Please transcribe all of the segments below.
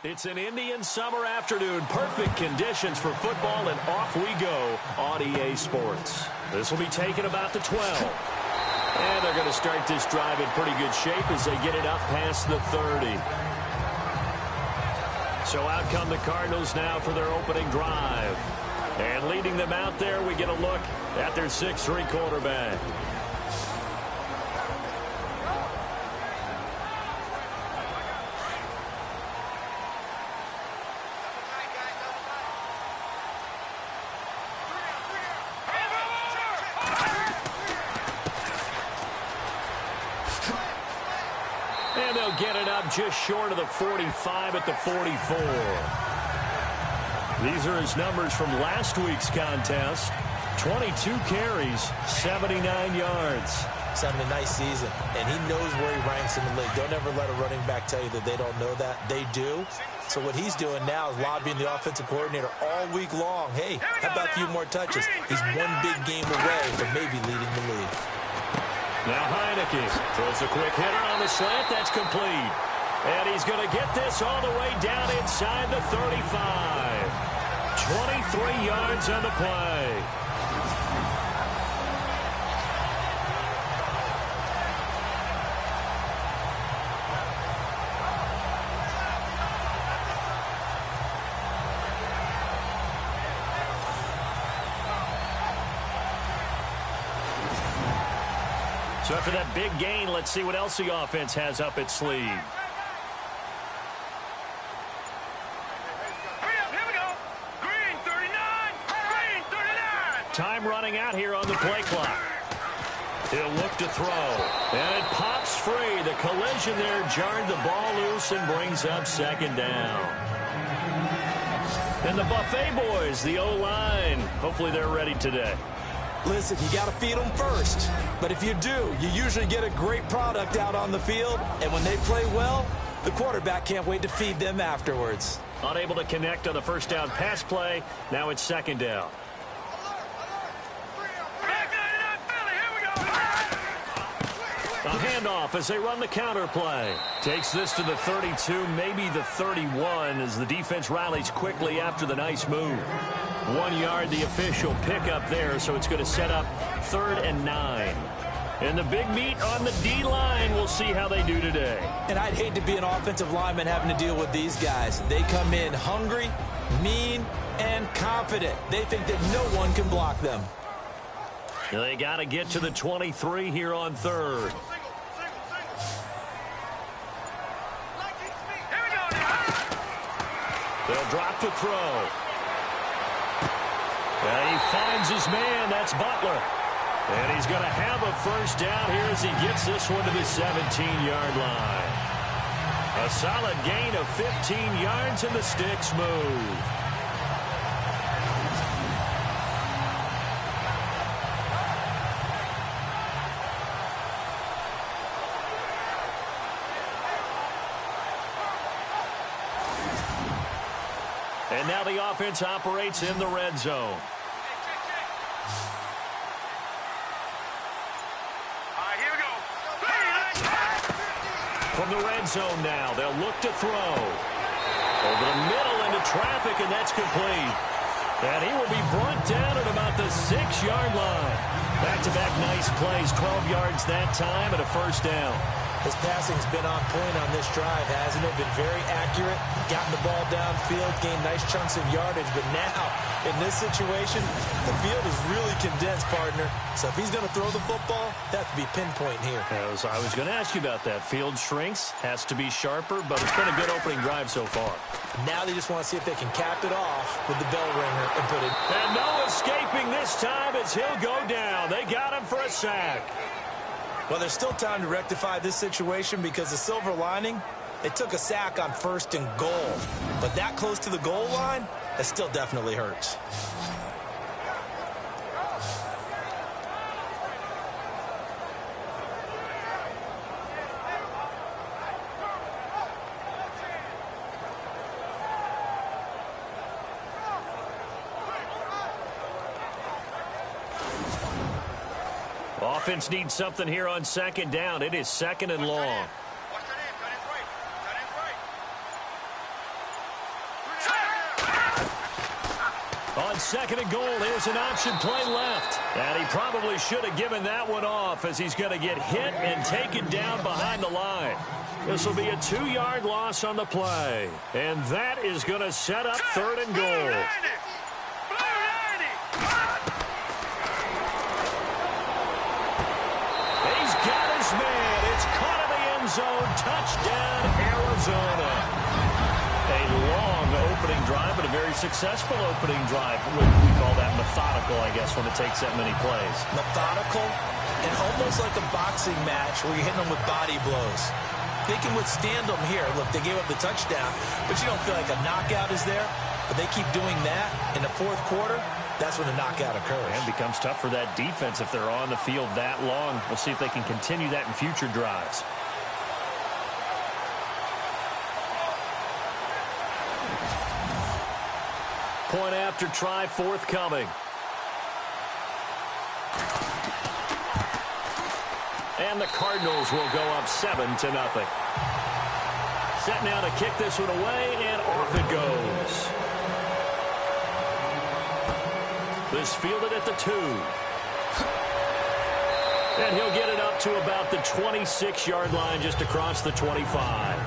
It's an Indian summer afternoon. Perfect conditions for football, and off we go on EA Sports. This will be taken about the 12. And they're going to start this drive in pretty good shape as they get it up past the 30. So out come the Cardinals now for their opening drive. And leading them out there, we get a look at their 6'3" quarterback. And they'll get it up just short of the 45 at the 44. These are his numbers from last week's contest. 22 carries, 79 yards. He's having a nice season, and he knows where he ranks in the league. Don't ever let a running back tell you that they don't know that. They do. So what he's doing now is lobbying the offensive coordinator all week long. Hey, how about a few more touches? He's one big game away from maybe leading the league. Now Heineke throws a quick hitter on the slant. That's complete. And he's going to get this all the way down inside the 35. 23 yards on the play. So after that big gain, let's see what else the offense has up its sleeve. Here we go. Green 39. Green 39. Time running out here on the play clock. He'll look to throw. And it pops free. The collision there jarred the ball loose and brings up second down. And the Buffet boys, the O-line, hopefully they're ready today. Listen, you got to feed them first. But if you do, you usually get a great product out on the field. And when they play well, the quarterback can't wait to feed them afterwards. Unable to connect on the first down pass play. Now it's second down. A handoff as they run the counter play. Takes this to the 32, maybe the 31, as the defense rallies quickly after the nice move. 1 yard, the official pickup there, so it's going to set up 3rd and 9. And the big meat on the D-line, we'll see how they do today. And I'd hate to be an offensive lineman having to deal with these guys. They come in hungry, mean, and confident. They think that no one can block them. They got to get to the 23 here on 3rd. They'll drop the throw. And he finds his man. That's Butler. And he's going to have a first down here as he gets this one to the 17-yard line. A solid gain of 15 yards, and the sticks move. And now the offense operates in the red zone. From the red zone now, they'll look to throw. Over the middle into traffic, and that's complete. And he will be brought down at about the 6-yard line. Back-to-back nice plays, 12 yards that time, and a first down. His passing's been on point on this drive, hasn't it? Been very accurate, gotten the ball downfield, gained nice chunks of yardage. But now, in this situation, the field is really condensed, partner. So if he's going to throw the football, that has to be pinpoint here. I was going to ask you about that. Field shrinks, has to be sharper, but it's been a good opening drive so far. Now they just want to see if they can cap it off with the bell ringer and put it. And no escaping this time as he'll go down. They got him for a sack. Well, there's still time to rectify this situation because the silver lining, they took a sack on 1st and goal. But that close to the goal line, that still definitely hurts. Offense needs something here on second down. It is 2nd and long. second and goal. Here's an option play left. And he probably should have given that one off as he's going to get hit and taken down behind the line. This will be a 2-yard loss on the play. And that is going to set up third and goal. He's got his man. It's caught in the end zone. Touchdown, Arizona. A long opening drive, but a very successful opening drive. We call that methodical, I guess, when it takes that many plays. Methodical and almost like a boxing match where you're hitting them with body blows. They can withstand them here. Look, they gave up the touchdown, but you don't feel like a knockout is there. But they keep doing that in the fourth quarter. That's when the knockout occurs. And it becomes tough for that defense if they're on the field that long. We'll see if they can continue that in future drives. Point after try forthcoming. And the Cardinals will go up 7-0. Set now to kick this one away, and off it goes. This fielded at the 2. And he'll get it up to about the 26-yard line, just across the 25.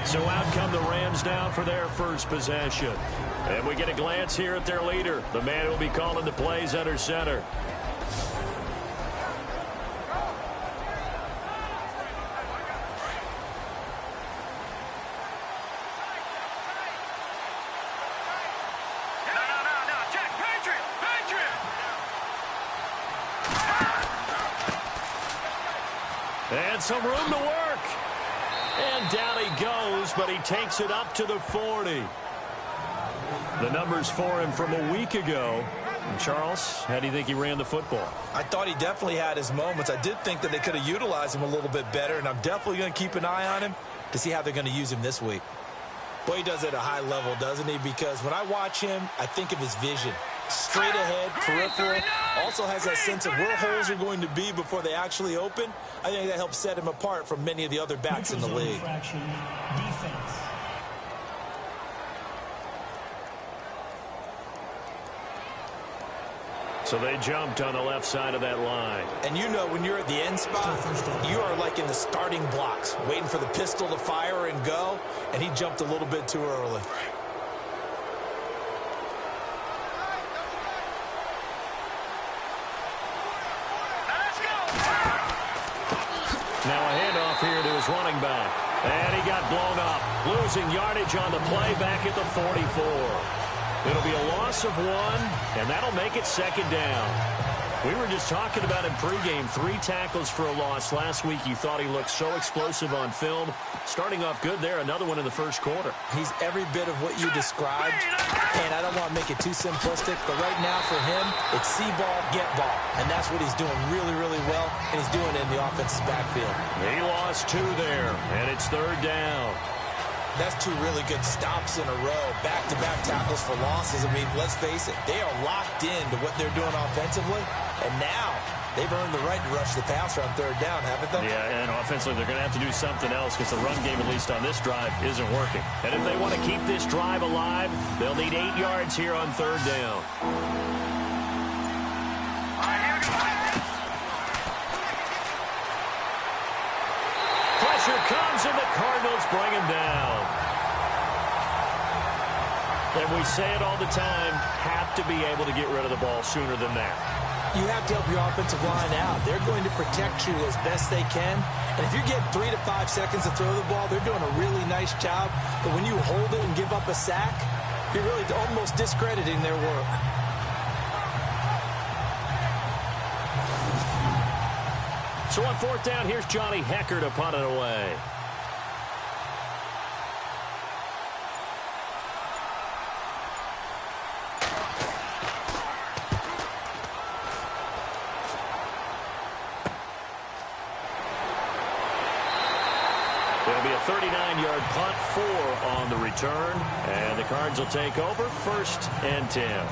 So out come the Rams down for their first possession. And we get a glance here at their leader, the man who will be calling the plays under center. And some room to work. And down he goes, but he takes it up to the 40. The numbers for him from a week ago. And Charles, how do you think he ran the football? I thought he definitely had his moments. I did think that they could have utilized him a little bit better, and I'm definitely going to keep an eye on him to see how they're going to use him this week. Boy, he does it at a high level, doesn't he? Because when I watch him, I think of his vision. Straight ahead, peripheral, also has that sense of where holes are going to be before they actually open. I think that helps set him apart from many of the other backs in the league. So they jumped on the left side of that line. And you know when you're at the end spot, you are like in the starting blocks, waiting for the pistol to fire and go, and he jumped a little bit too early. Now a handoff here to his running back. And he got blown up. Losing yardage on the play back at the 44. It'll be a loss of 1, and that'll make it second down. We were just talking about him pregame. 3 tackles for a loss last week. You thought he looked so explosive on film. Starting off good there. Another one in the first quarter. He's every bit of what you described. And I don't want to make it too simplistic, but right now for him, it's see ball, get ball. And that's what he's doing really, really well. And he's doing it in the offensive backfield. He lost 2 there, and it's third down. That's 2 really good stops in a row. Back-to-back tackles for losses. I mean, let's face it, they are locked into what they're doing offensively. And now they've earned the right to rush the passer on third down, haven't they? Yeah, and offensively, they're going to have to do something else because the run game, at least on this drive, isn't working. And if they want to keep this drive alive, they'll need 8 yards here on third down. Pressure comes, and the Cardinals bring him down. And we say it all the time, have to be able to get rid of the ball sooner than that. You have to help your offensive line out. They're going to protect you as best they can. And if you get 3 to 5 seconds to throw the ball, they're doing a really nice job. But when you hold it and give up a sack, you're really almost discrediting their work. So on fourth down, here's Johnny Hecker to punt it away. It'll be a 39-yard punt, 4 on the return. And the Cards will take over, 1st and 10.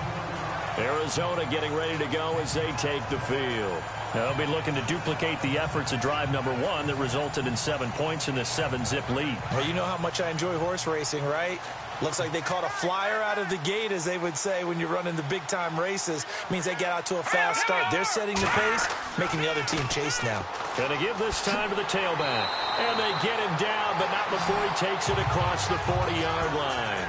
Arizona getting ready to go as they take the field. They'll be looking to duplicate the efforts of drive number 1 that resulted in 7 points in the 7-zip lead. Well, you know how much I enjoy horse racing, right? Looks like they caught a flyer out of the gate, as they would say when you're running the big-time races. Means they get out to a fast start. They're setting the pace, making the other team chase now. Going to give this time to the tailback. And they get him down, but not before he takes it across the 40-yard line.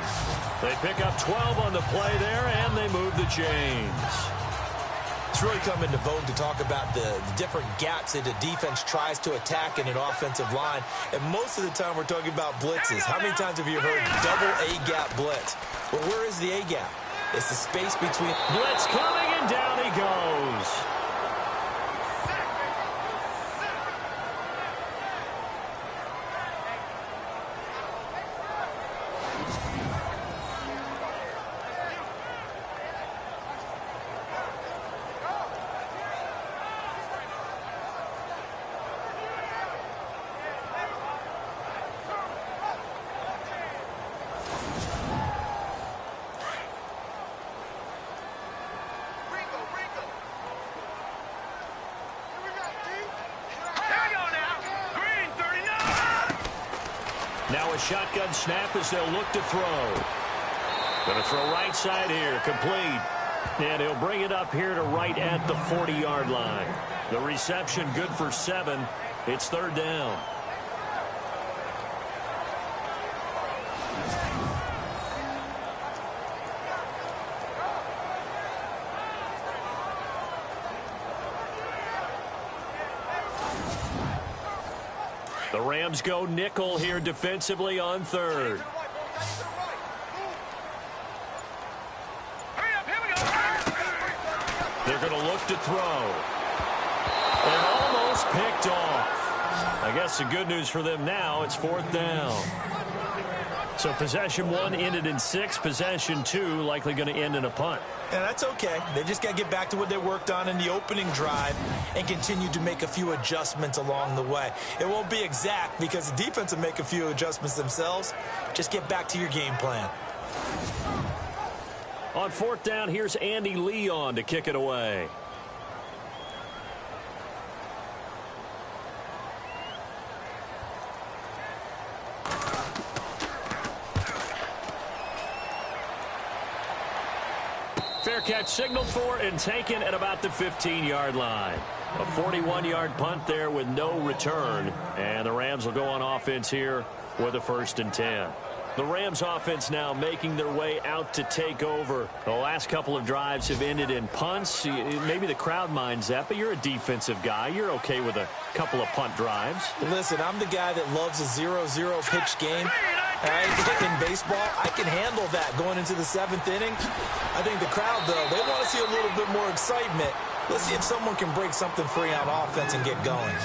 They pick up 12 on the play there, and they move the chains. It's really come into vogue to talk about the different gaps that a defense tries to attack in an offensive line. And most of the time we're talking about blitzes. How many times have you heard double A-gap blitz? Well, where is the A-gap? It's the space between... Blitz coming, and down he goes. Now a shotgun snap as they'll look to throw. Going to throw right side here, complete. And he'll bring it up here to right at the 40-yard line. The reception good for 7. It's third down. The Rams go nickel here defensively on third. They're going to look to throw. And almost picked off. I guess the good news for them now, it's fourth down. So possession 1 ended in 6. Possession 2 likely going to end in a punt. Yeah, that's okay. They just got to get back to what they worked on in the opening drive and continue to make a few adjustments along the way. It won't be exact because the defense will make a few adjustments themselves. Just get back to your game plan. On fourth down, here's Andy Leon to kick it away. Fair catch signaled for and taken at about the 15-yard line. A 41-yard punt there with no return. And the Rams will go on offense here with a 1st and 10. The Rams offense now making their way out to take over. The last couple of drives have ended in punts. Maybe the crowd minds that, but you're a defensive guy. You're okay with a couple of punt drives. Listen, I'm the guy that loves a 0-0 pitch game. In baseball, I can handle that going into the 7th inning. I think the crowd, though, they want to see a little bit more excitement. Let's see if someone can break something free on offense and get going.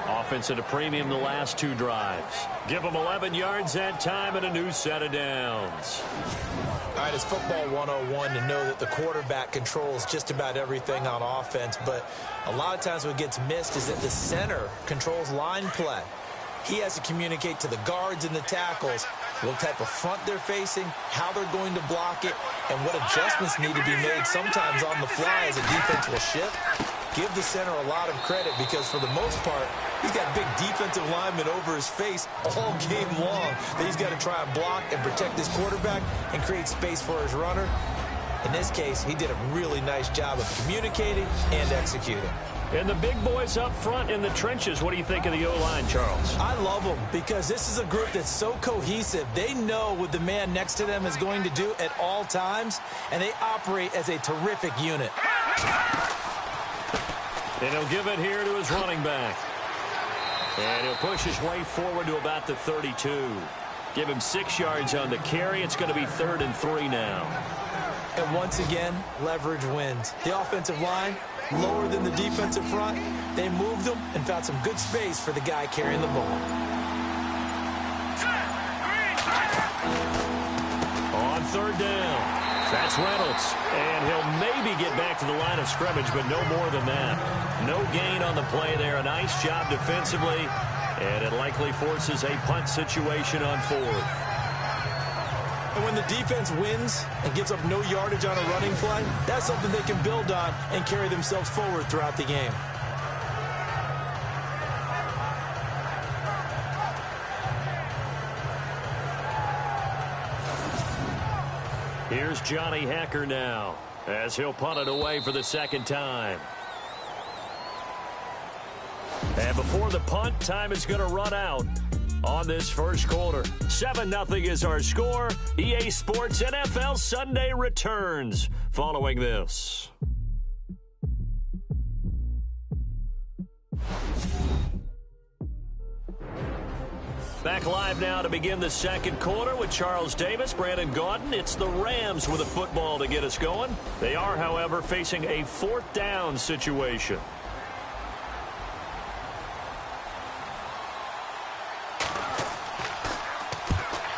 Offense at a premium the last 2 drives. Give them 11 yards that time and a new set of downs. All right, it's football 101 to know that the quarterback controls just about everything on offense, but a lot of times what gets missed is that the center controls line play. He has to communicate to the guards and the tackles what type of front they're facing, how they're going to block it, and what adjustments need to be made sometimes on the fly as a defense will shift. Give the center a lot of credit because for the most part, he's got big defensive linemen over his face all game long that he's got to try and block and protect his quarterback and create space for his runner. In this case, he did a really nice job of communicating and executing. And the big boys up front in the trenches, what do you think of the O-line, Charles? I love them because this is a group that's so cohesive. They know what the man next to them is going to do at all times, and they operate as a terrific unit. And he'll give it here to his running back. And he'll push his way forward to about the 32. Give him 6 yards on the carry. It's going to be 3rd and 3 now. And once again, leverage wins. The offensive line, lower than the defensive front. They moved them and found some good space for the guy carrying the ball. On 3rd down. That's Reynolds. And he'll maybe get back to the line of scrimmage, but no more than that. No gain on the play there. A nice job defensively. And it likely forces a punt situation on 4th. And when the defense wins and gives up no yardage on a running play, that's something they can build on and carry themselves forward throughout the game. Here's Johnny Hecker now, as he'll punt it away for the second time. And before the punt, time is going to run out on this first quarter. 7-0 is our score. EA Sports NFL Sunday returns following this. Back live now to begin the second quarter with Charles Davis, Brandon Gaudin. It's the Rams with a football to get us going. They are, however, facing a fourth down situation.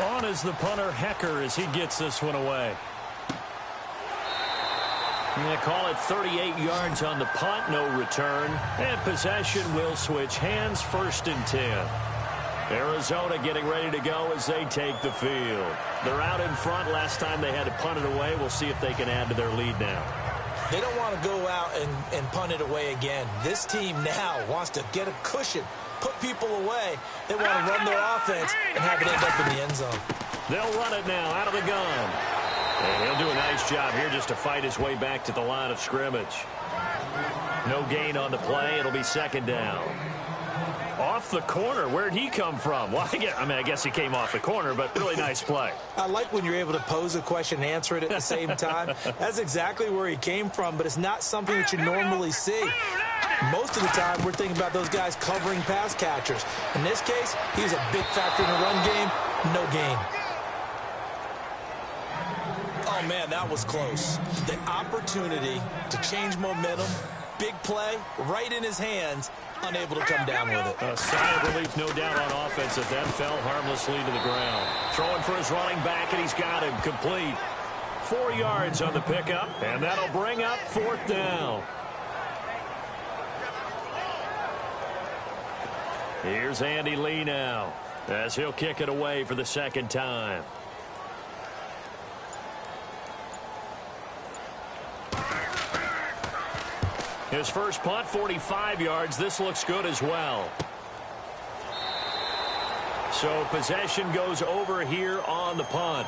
On is the punter, Hecker, as he gets this one away. They call it 38 yards on the punt, no return. And possession will switch hands, 1st and 10. Arizona getting ready to go as they take the field. They're out in front. Last time they had to punt it away. We'll see if they can add to their lead now. They don't want to go out and punt it away again. This team now wants to get a cushion, put people away. They want to run their offense and have it end up in the end zone. They'll run it now out of the gun. And he'll do a nice job here just to fight his way back to the line of scrimmage. No gain on the play. It'll be second down. Off the corner. Where'd he come from? Well, I guess he came off the corner, but really nice play. I like when you're able to pose a question and answer it at the same time. That's exactly where he came from, but it's not something that you normally see. Most of the time, we're thinking about those guys covering pass catchers. In this case, he was a big factor in the run game. No gain. Oh, man, that was close. The opportunity to change momentum, big play, right in his hands, unable to come down with it. A sigh of relief, no doubt, on offense as that fell harmlessly to the ground. Throwing for his running back, and he's got him complete. 4 yards on the pickup, and that'll bring up 4th down. Here's Andy Lee now, as he'll kick it away for the second time. His first punt, 45 yards. This looks good as well. So possession goes over here on the punt.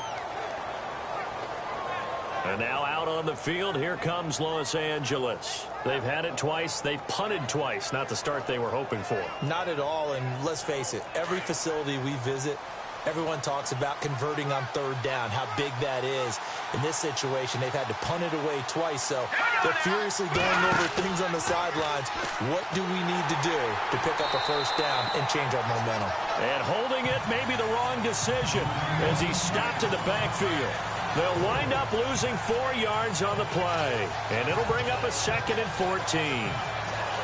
And now out on the field, here comes Los Angeles. They've had it twice. They've punted twice. Not the start they were hoping for. Not at all, and let's face it, every facility we visit, everyone talks about converting on 3rd down, how big that is. In this situation, they've had to punt it away twice, so they're furiously going over things on the sidelines. What do we need to do to pick up a 1st down and change our momentum? And holding it may be the wrong decision as he stopped in the backfield. They'll wind up losing 4 yards on the play, and it'll bring up a 2nd and 14.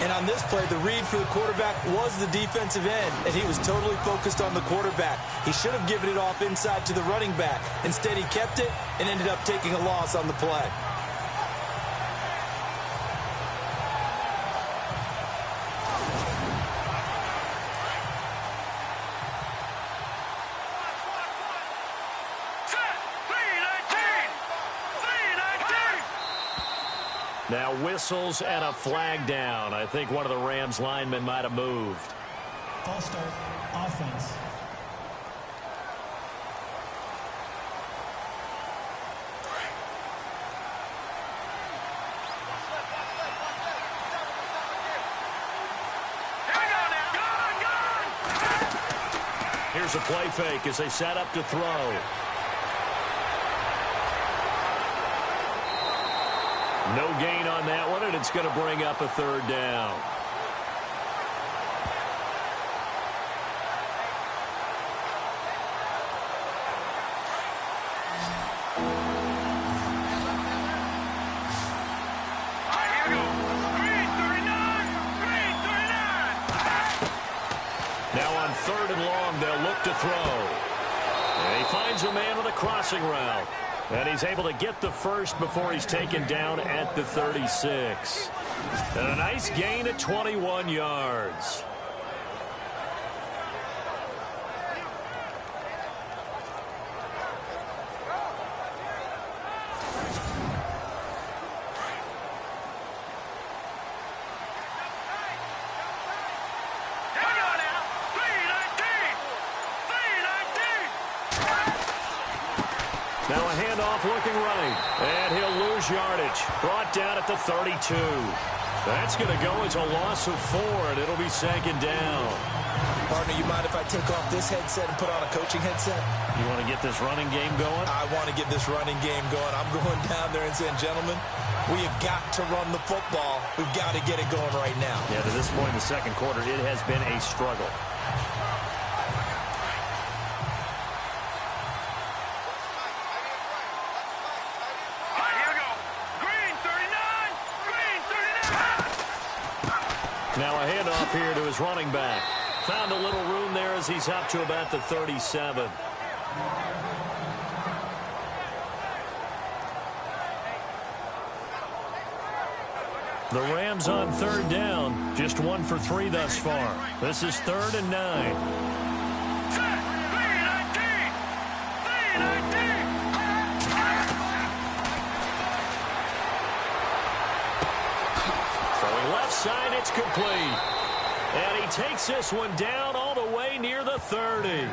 And on this play, the read for the quarterback was the defensive end, and he was totally focused on the quarterback. He should have given it off inside to the running back. Instead, he kept it and ended up taking a loss on the play. Now whistles and a flag down. I think one of the Rams linemen might have moved. False start, offense. Here's a play fake as they set up to throw. No gain on that one, and it's going to bring up a 3rd down. Now on 3rd and long, they'll look to throw. And he finds a man with a crossing route. And he's able to get the first before he's taken down at the 36. And a nice gain at 21 yards. Now a handoff looking right. And he'll lose yardage. Brought down at the 32. That's going to go as a loss of 4, and it'll be second down. Partner, you mind if I take off this headset and put on a coaching headset? You want to get this running game going? I want to get this running game going. I'm going down there and saying, gentlemen, we have got to run the football. We've got to get it going right now. Yeah, to this point in the second quarter, it has been a struggle. Now a handoff here to his running back. Found a little room there as he's up to about the 37. The Rams on third down. Just 1 for 3 thus far. This is 3rd and 9. Left side, it's complete. And he takes this one down all the way near the 30.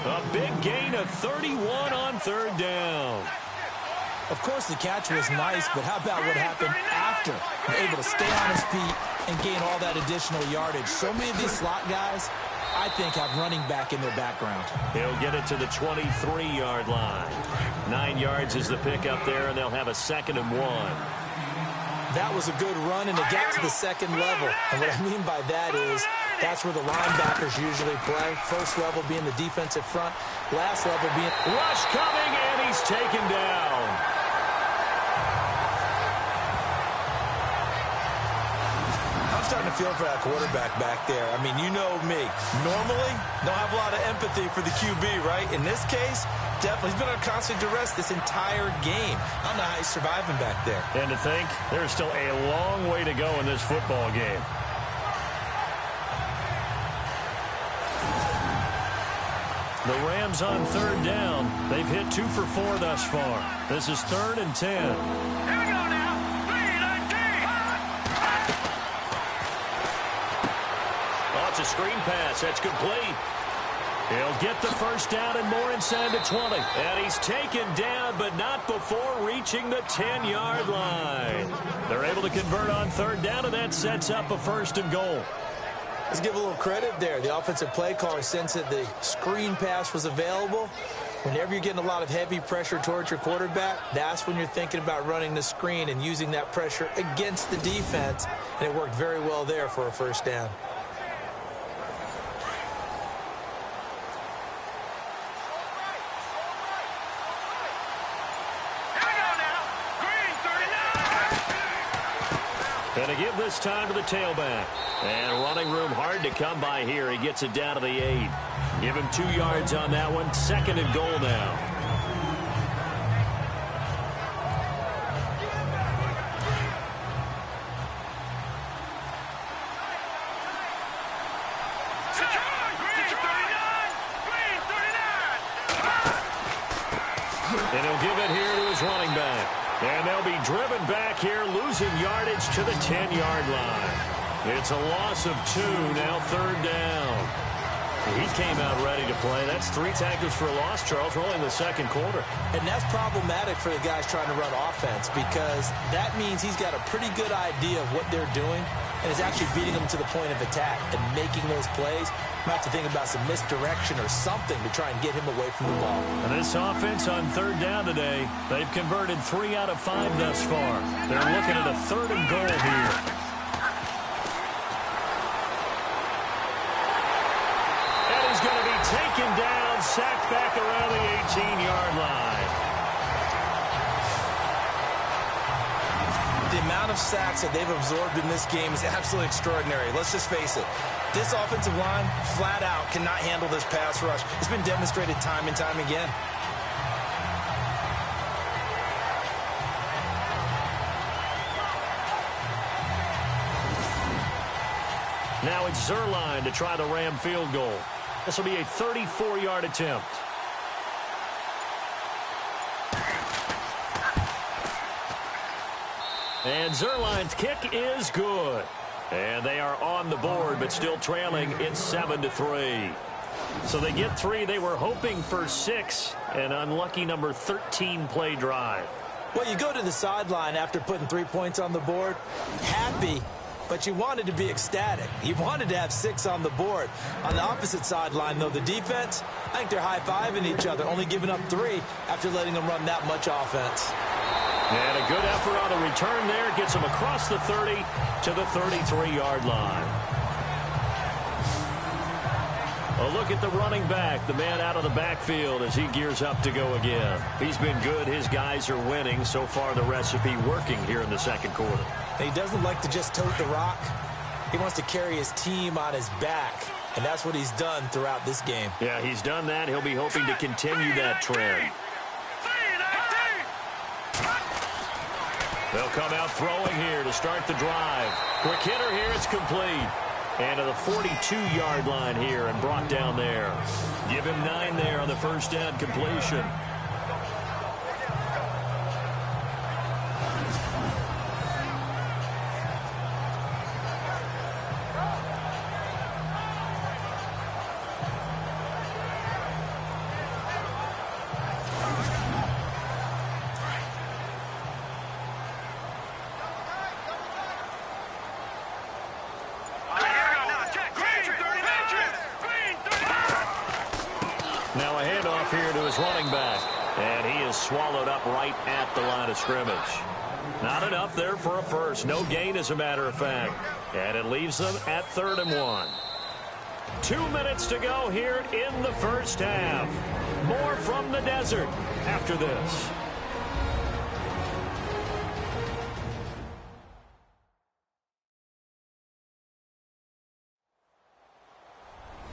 A big gain of 31 on third down. Of course, the catch was nice, but how about what happened after? Able to stay on his feet and gain all that additional yardage. So many of these slot guys, I think, have running back in their background. He'll get it to the 23-yard line. 9 yards is the pickup there, and they'll have a 2nd and 1. That was a good run, and it got to the second level. And what I mean by that is that's where the linebackers usually play. First level being the defensive front. Last level being... Rush coming, and he's taken down. I'm starting to feel for that quarterback back there. I mean, you know me. Normally, don't have a lot of empathy for the QB, right? In this case, definitely. He's been on constant duress this entire game. I don't know how he's surviving back there. And to think, there's still a long way to go in this football game. The Rams on third down. They've hit 2 for 4 thus far. This is 3rd and 10. Here we go now. 3-19. Oh, it's a screen pass. That's complete. He'll get the first down and more inside the 20. And he's taken down, but not before reaching the 10-yard line. They're able to convert on third down, and that sets up a 1st and goal. Let's give a little credit there. The offensive play caller, since that the screen pass was available, whenever you're getting a lot of heavy pressure towards your quarterback, that's when you're thinking about running the screen and using that pressure against the defense. And it worked very well there for a 1st down. And to give this time to the tailback. And running room hard to come by here. He gets it down to the 8. Give him 2 yards on that one. 2nd and goal now. And he'll give it here to his running back. And they'll be driven back here, losing yardage to the 10-yard line. It's a loss of 2, now 3rd down. He came out ready to play. That's 3 tackles for a loss, Charles, rolling the second quarter. And that's problematic for the guys trying to run offense because that means he's got a pretty good idea of what they're doing and is actually beating them to the point of attack and making those plays. Might have to think about some misdirection or something to try and get him away from the ball. And this offense on third down today, they've converted 3 out of 5 thus far. They're looking at a 3rd and goal here. And he's going to be taken down, sacked back around the 18-yard line. The amount of sacks that they've absorbed in this game is absolutely extraordinary. Let's just face it. This offensive line, flat out, cannot handle this pass rush. It's been demonstrated time and time again. Now it's Zerline to try the Ram field goal. This will be a 34-yard attempt. And Zerline's kick is good. And they are on the board, but still trailing. It's 7-3. So they get 3. They were hoping for 6. An unlucky number 13 play drive. Well, you go to the sideline after putting 3 points on the board, happy, but you wanted to be ecstatic. You wanted to have 6 on the board. On the opposite sideline, though, the defense, I think they're high-fiving each other, only giving up 3 after letting them run that much offense. And a good effort on the return there. Gets them across the 30 to the 33-yard line. A look at the running back, the man out of the backfield as he gears up to go again. He's been good. His guys are winning. So far, the recipe working here in the second quarter. He doesn't like to just tote the rock. He wants to carry his team on his back, and that's what he's done throughout this game. Yeah, he's done that. He'll be hoping to continue that trend. They'll come out throwing here to start the drive. Quick hitter here. It's complete. And to the 42-yard line here and brought down there. Give him 9 there on the first down completion. Now a handoff here to his running back. And he is swallowed up right at the line of scrimmage. Not enough there for a first. No gain, as a matter of fact. And it leaves them at 3rd and 1. 2 minutes to go here in the first half. More from the desert after this.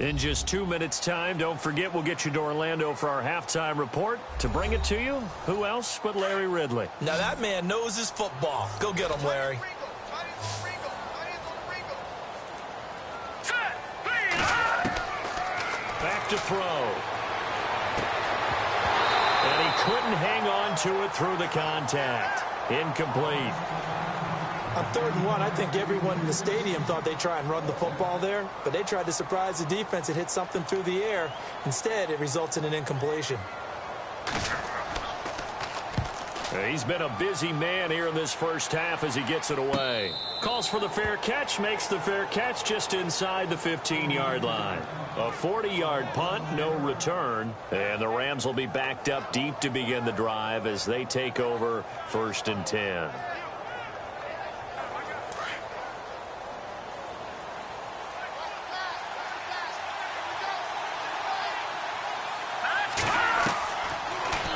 In just 2 minutes' time, don't forget we'll get you to Orlando for our halftime report. To bring it to you, who else but Larry Ridley? Now that man knows his football. Go get him, Larry. Back to throw. And he couldn't hang on to it through the contact. Incomplete. On 3rd and 1, I think everyone in the stadium thought they'd try and run the football there, but they tried to surprise the defense and hit something through the air. Instead, it results in an incompletion. He's been a busy man here in this first half as he gets it away. Calls for the fair catch, makes the fair catch just inside the 15-yard line. A 40-yard punt, no return. And the Rams will be backed up deep to begin the drive as they take over 1st and 10.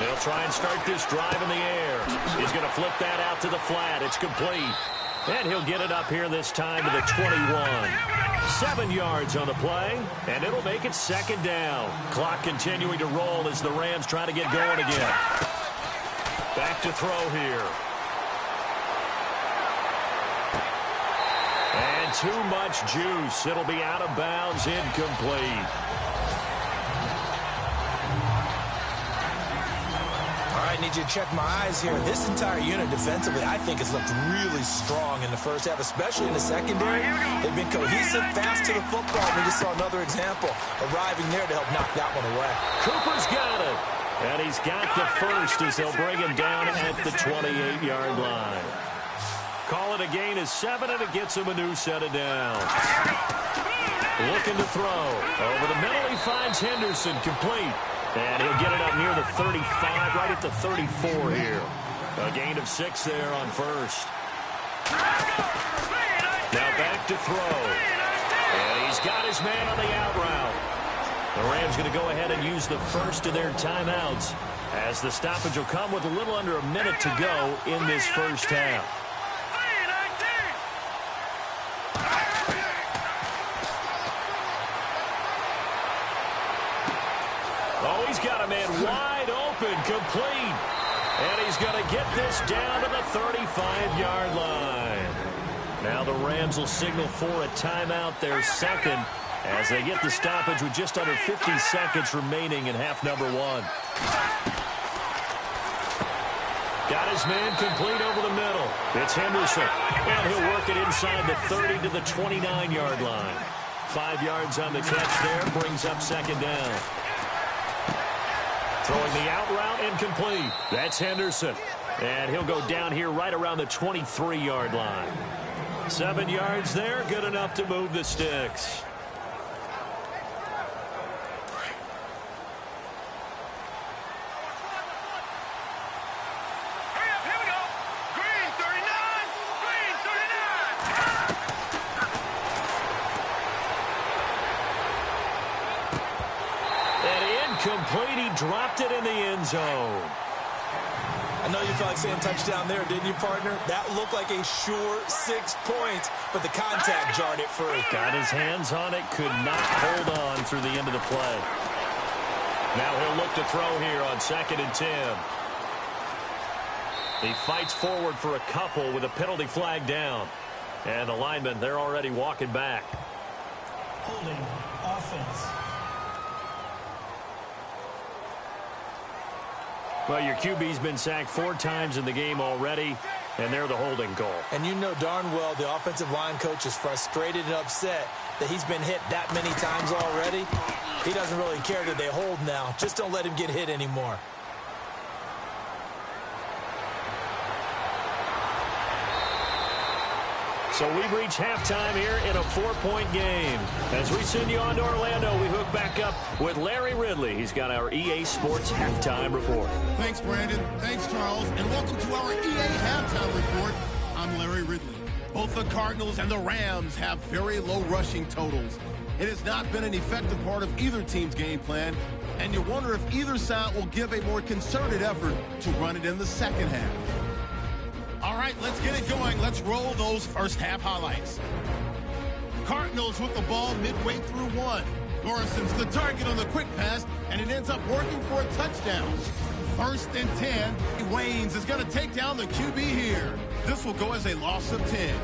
They'll try and start this drive in the air. He's going to flip that out to the flat. It's complete. And he'll get it up here this time to the 21. 7 yards on the play, and it'll make it 2nd down. Clock continuing to roll as the Rams try to get going again. Back to throw here. And too much juice. It'll be out of bounds, incomplete. I need you to check my eyes here. This entire unit defensively, I think, has looked really strong in the first half, especially in the secondary. They've been cohesive, fast to the football. We just saw another example arriving there to help knock that one away. Cooper's got it. And he's got the first as they'll bring him down at the 28-yard line. Call it a gain of 7, and it gets him a new set of downs. Looking to throw. Over the middle, he finds Henderson, complete. And he'll get it up near the 35, right at the 34 here. A gain of 6 there on first. Now back to throw. And he's got his man on the out route. The Rams going to go ahead and use the first of their timeouts as the stoppage will come with a little under a minute to go in this first half. Oh, he's got a man wide open, complete. And he's going to get this down to the 35-yard line. Now the Rams will signal for a timeout, their second, as they get the stoppage with just under 50 seconds remaining in half number 1. Got his man complete over the middle. It's Henderson. And he'll work it inside the 30 to the 29-yard line. 5 yards on the catch there. Brings up second down. Throwing the out route, incomplete. That's Henderson. And he'll go down here right around the 23-yard line. 7 yards there, good enough to move the sticks. Here we go. Green 39. Green 39. And incomplete. He dropped it in the end zone. I know you felt like saying touchdown there, didn't you, partner? That looked like a sure 6 points, but the contact jarred it free. Got his hands on it, could not hold on through the end of the play. Now he'll look to throw here on 2nd and 10. He fights forward for a couple with a penalty flag down. And the linemen, they're already walking back. Holding offense. Well, your QB's been sacked 4 times in the game already, and they're the holding goal. And you know darn well the offensive line coach is frustrated and upset that he's been hit that many times already. He doesn't really care that they hold now. Just don't let him get hit anymore. So we've reached halftime here in a 4-point game. As we send you on to Orlando, we hook back up with Larry Ridley. He's got our EA Sports Halftime Report. Thanks, Brandon. Thanks, Charles. And welcome to our EA Halftime Report. I'm Larry Ridley. Both the Cardinals and the Rams have very low rushing totals. It has not been an effective part of either team's game plan, and you wonder if either side will give a more concerted effort to run it in the second half. All right, let's get it going. Let's roll those first half highlights. Cardinals with the ball midway through 1. Morrison's the target on the quick pass, and it ends up working for a touchdown. 1st and 10. Waynes is going to take down the QB here. This will go as a loss of 10.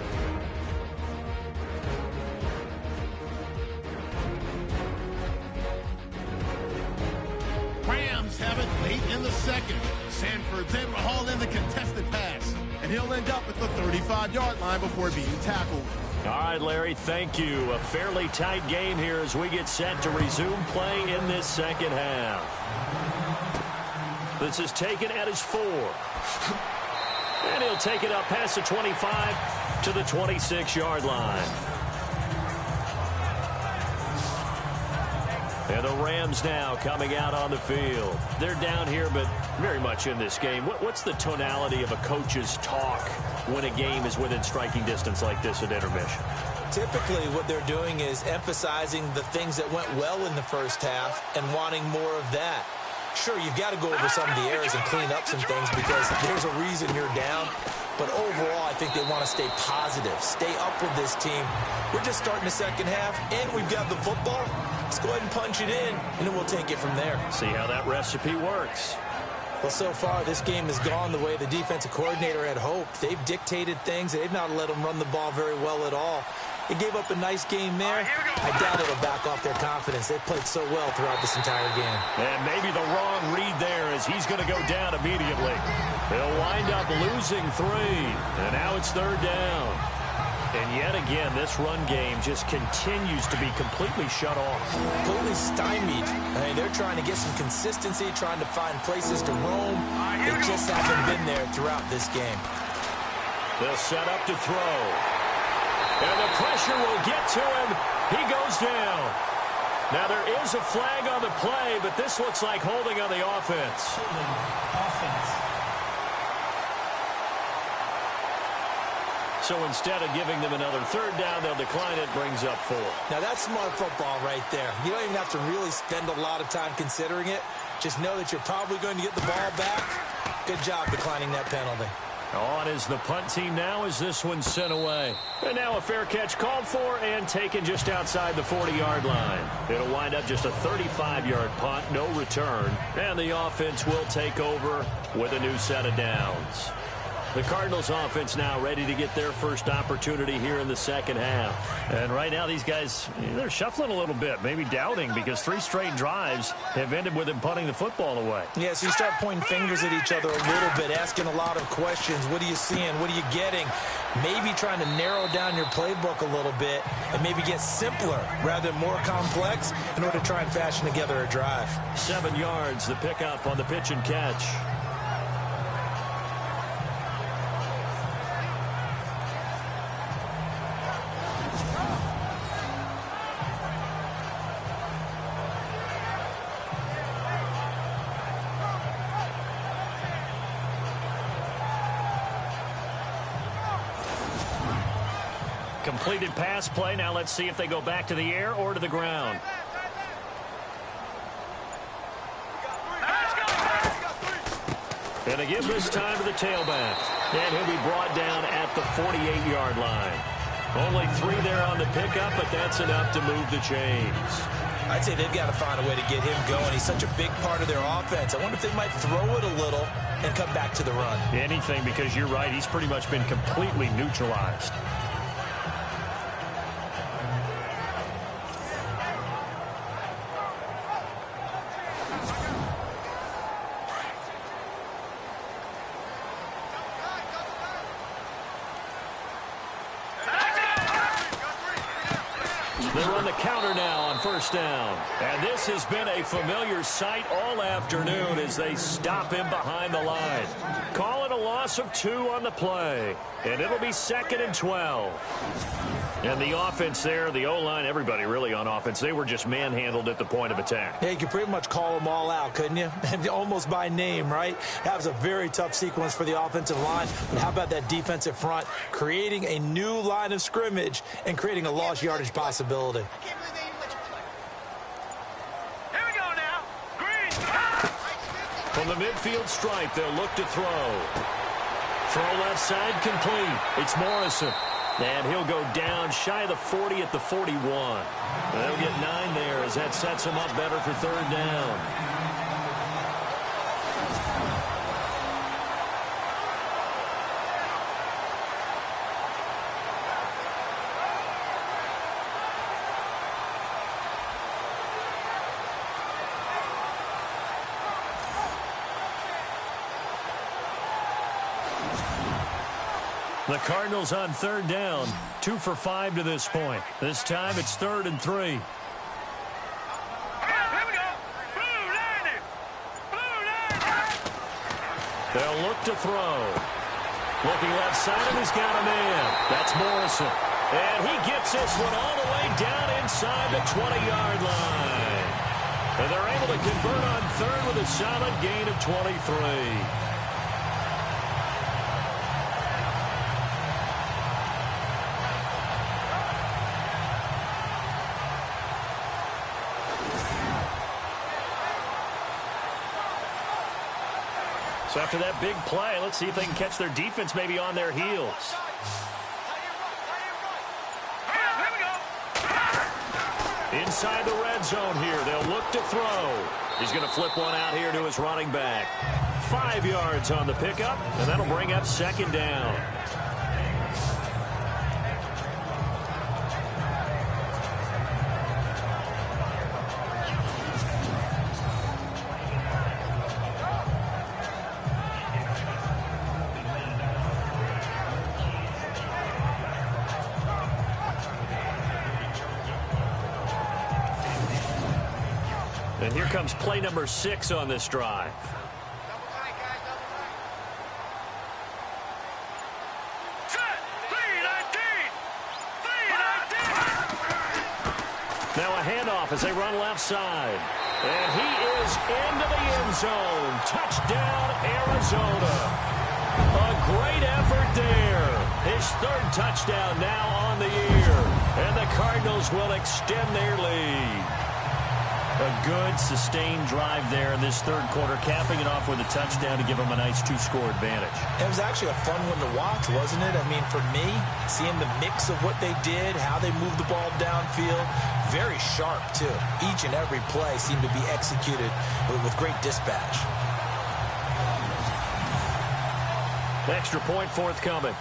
Rams have it late in the second. Sanford's able to haul in the contested pass, and he'll end up at the 35-yard line before being tackled. All right, Larry, thank you. A fairly tight game here as we get set to resume play in this second half. This is taken at his 4. And he'll take it up past the 25 to the 26-yard line. And the Rams now coming out on the field. They're down here, but very much in this game. What's the tonality of a coach's talk when a game is within striking distance like this at intermission? Typically, what they're doing is emphasizing the things that went well in the first half and wanting more of that. Sure, you've got to go over some of the errors and clean up some things because there's a reason you're down. But overall, I think they want to stay positive, stay up with this team. We're just starting the second half, and we've got the football. Let's go ahead and punch it in, and then we'll take it from there. See how that recipe works. Well, so far, this game has gone the way the defensive coordinator had hoped. They've dictated things. They've not let them run the ball very well at all. They gave up a nice game there. I doubt it'll back off their confidence. They've played so well throughout this entire game. And maybe the wrong read there as he's going to go down immediately. They'll wind up losing 3. And now it's 3rd down. And yet again, this run game just continues to be completely shut off. Completely stymied. I mean, they're trying to get some consistency, trying to find places to roam. They just haven't been there throughout this game. They'll set up to throw. And the pressure will get to him. He goes down. Now there is a flag on the play, but this looks like holding on the offense. Holding offense. So instead of giving them another 3rd down, they'll decline it, brings up 4. Now that's smart football right there. You don't even have to really spend a lot of time considering it. Just know that you're probably going to get the ball back. Good job declining that penalty. On is the punt team now as this one's sent away. And now a fair catch called for and taken just outside the 40-yard line. It'll wind up just a 35-yard punt, no return. And the offense will take over with a new set of downs. The Cardinals offense now ready to get their first opportunity here in the second half. And right now these guys, they're shuffling a little bit, maybe doubting, because 3 straight drives have ended with them punting the football away. Yeah, so you start pointing fingers at each other a little bit, asking a lot of questions. What are you seeing? What are you getting? Maybe trying to narrow down your playbook a little bit and maybe get simpler rather than more complex in order to try and fashion together a drive. 7 yards, the pickup on the pitch and catch. Completed pass play. Now let's see if they go back to the air or to the ground. And they give this time to the tailback. And he'll be brought down at the 48-yard line. Only 3 there on the pickup, but that's enough to move the chains. I'd say they've got to find a way to get him going. He's such a big part of their offense. I wonder if they might throw it a little and come back to the run. Anything, because you're right. He's pretty much been completely neutralized. They run the counter now on first down. And this has been a familiar sight all afternoon as they stop him behind the line. Call it a loss of 2 on the play. And it'll be 2nd and 12. And the offense there, the O-line, everybody really on offense, they were just manhandled at the point of attack. Yeah, you could pretty much call them all out, couldn't you? Almost by name, right? That was a very tough sequence for the offensive line. But how about that defensive front creating a new line of scrimmage and creating a lost yardage possibility? Here we go now. Green. From the midfield stripe, they'll look to throw. Throw left side complete. It's Morrison. And he'll go down shy of the 40 at the 41. They'll get 9 there as that sets him up better for 3rd down. The Cardinals on 3rd down, 2 for 5 to this point. This time it's 3rd and 3. Here we go. Blue line. Blue line. They'll look to throw. Looking left side, and he's got a man. That's Morrison. And he gets this one all the way down inside the 20-yard line. And they're able to convert on 3rd with a solid gain of 23. So after that big play, let's see if they can catch their defense maybe on their heels. Here we go. Inside the red zone here, they'll look to throw. He's going to flip one out here to his running back. 5 yards on the pickup, and that'll bring up 2nd down. And here comes play number 6 on this drive. Now a handoff as they run left side. And he is into the end zone. Touchdown, Arizona. A great effort there. His 3rd touchdown now on the year. And the Cardinals will extend their lead. A good, sustained drive there in this 3rd quarter, capping it off with a touchdown to give them a nice 2-score advantage. It was actually a fun one to watch, wasn't it? I mean, for me, seeing the mix of what they did, how they moved the ball downfield, very sharp, too. Each and every play seemed to be executed with great dispatch. Extra point forthcoming.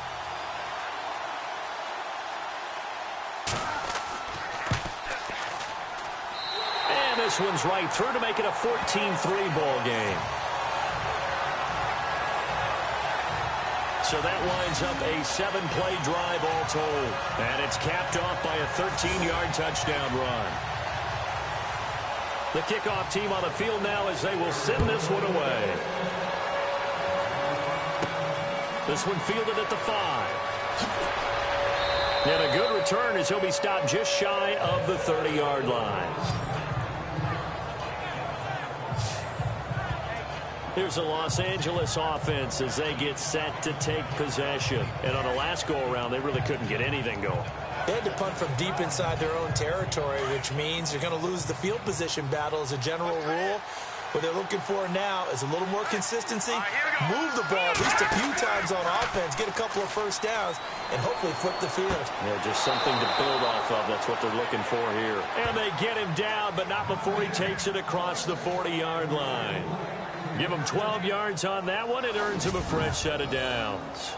And this one's right through to make it a 14-3 ball game. So that lines up a 7-play drive all told. And it's capped off by a 13-yard touchdown run. The kickoff team on the field now as they will send this one away. This one fielded at the 5. And a good return as he'll be stopped just shy of the 30-yard line. Here's the Los Angeles offense as they get set to take possession. And on the last go-around, they really couldn't get anything going. They had to punt from deep inside their own territory, which means you're going to lose the field position battle as a general rule. What they're looking for now is a little more consistency, move the ball at least a few times on offense, get a couple of first downs, and hopefully flip the field. Yeah, just something to build off of. That's what they're looking for here. And they get him down, but not before he takes it across the 40-yard line. Give him 12 yards on that one. It earns him a fresh set of downs.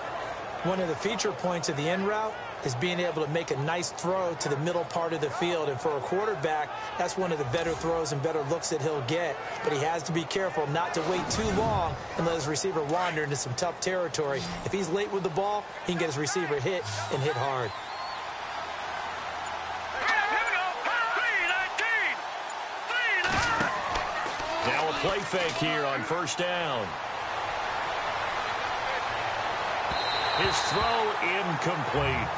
One of the feature points of the end route is being able to make a nice throw to the middle part of the field. And for a quarterback, that's one of the better throws and better looks that he'll get. But he has to be careful not to wait too long and let his receiver wander into some tough territory. If he's late with the ball, he can get his receiver hit and hit hard. Now a play fake here on first down. His throw incomplete.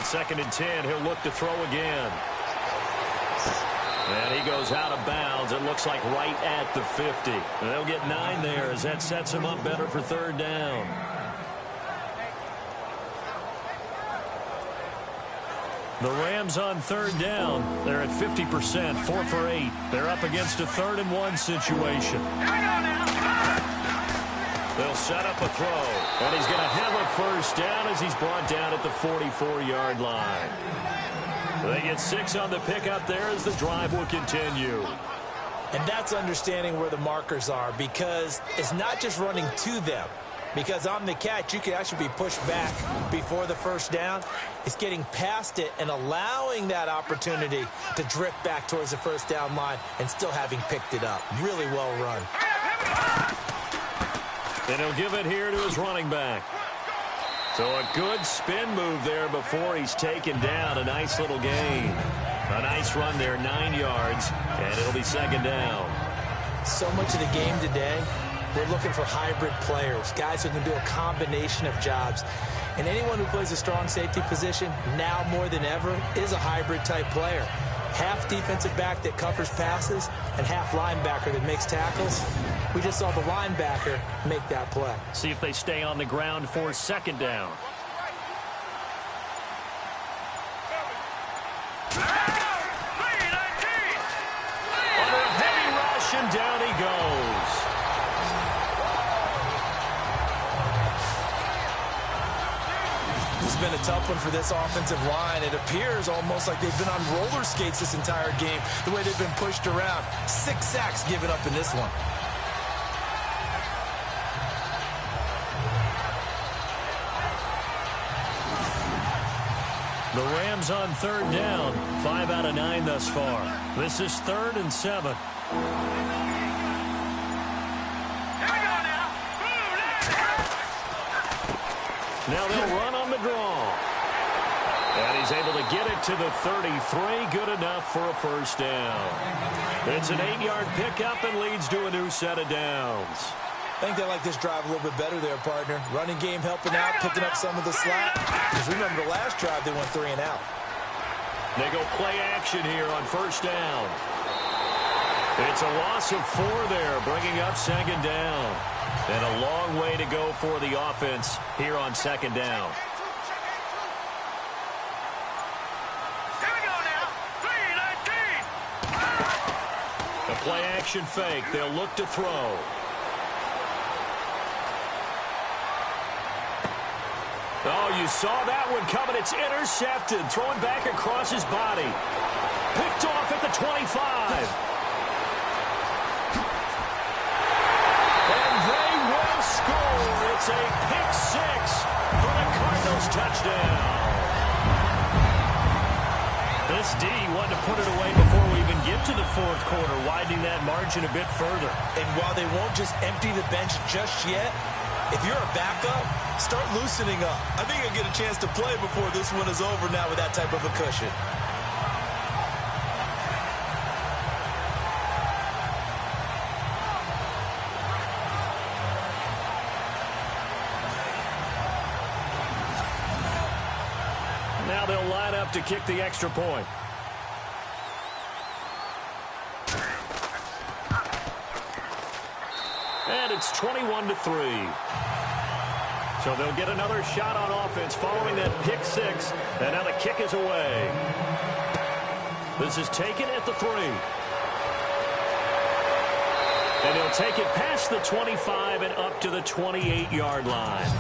Second and 10, he'll look to throw again. And he goes out of bounds. It looks like right at the 50. And they'll get 9 there as that sets him up better for third down. The Rams on third down. They're at 50%, 4 for 8. They're up against a 3rd and 1 situation. They'll set up a throw, and he's going to have a first down as he's brought down at the 44-yard line. They get 6 on the pickup there as the drive will continue. And that's understanding where the markers are, because it's not just running to them. Because on the catch, you can actually be pushed back before the first down. It's getting past it and allowing that opportunity to drift back towards the first down line and still having picked it up. Really well run. And he'll give it here to his running back. So a good spin move there before he's taken down. A nice little gain. A nice run there, 9 yards, and it'll be second down. So much of the game today, we're looking for hybrid players, guys who can do a combination of jobs. And anyone who plays a strong safety position, now more than ever, is a hybrid type player. Half defensive back that covers passes and half linebacker that makes tackles. We just saw the linebacker make that play. See if they stay on the ground for second down. Under a heavy rush, and down he goes. It's been a tough one for this offensive line. It appears almost like they've been on roller skates this entire game, the way they've been pushed around. 6 sacks given up in this one. The Rams on third down, 5 out of 9 thus far. This is 3rd and 7. Now they'll run on the draw. And he's able to get it to the 33. Good enough for a first down. It's an 8-yard pickup and leads to a new set of downs. I think they like this drive a little bit better there, partner. Running game helping out, picking up some of the slack. Because remember the last drive, they went 3 and out. They go play action here on first down. It's a loss of 4 there, bringing up second down. And a long way to go for the offense here on second down. play action fake. They'll look to throw. Oh, you saw that one coming. It's intercepted. Throwing back across his body. Picked off at the 25. And they will score. It's a pick six for the Cardinals touchdown. This D wanted to put it away before we even get to the fourth quarter, widening that margin a bit further. And while they won't just empty the bench just yet, if you're a backup, start loosening up. I think you'll get a chance to play before this one is over now with that type of a cushion. Now they'll line up to kick the extra point. And it's 21-3. So they'll get another shot on offense following that pick six. And now the kick is away. This is taken at the 3. And he'll take it past the 25 and up to the 28-yard line.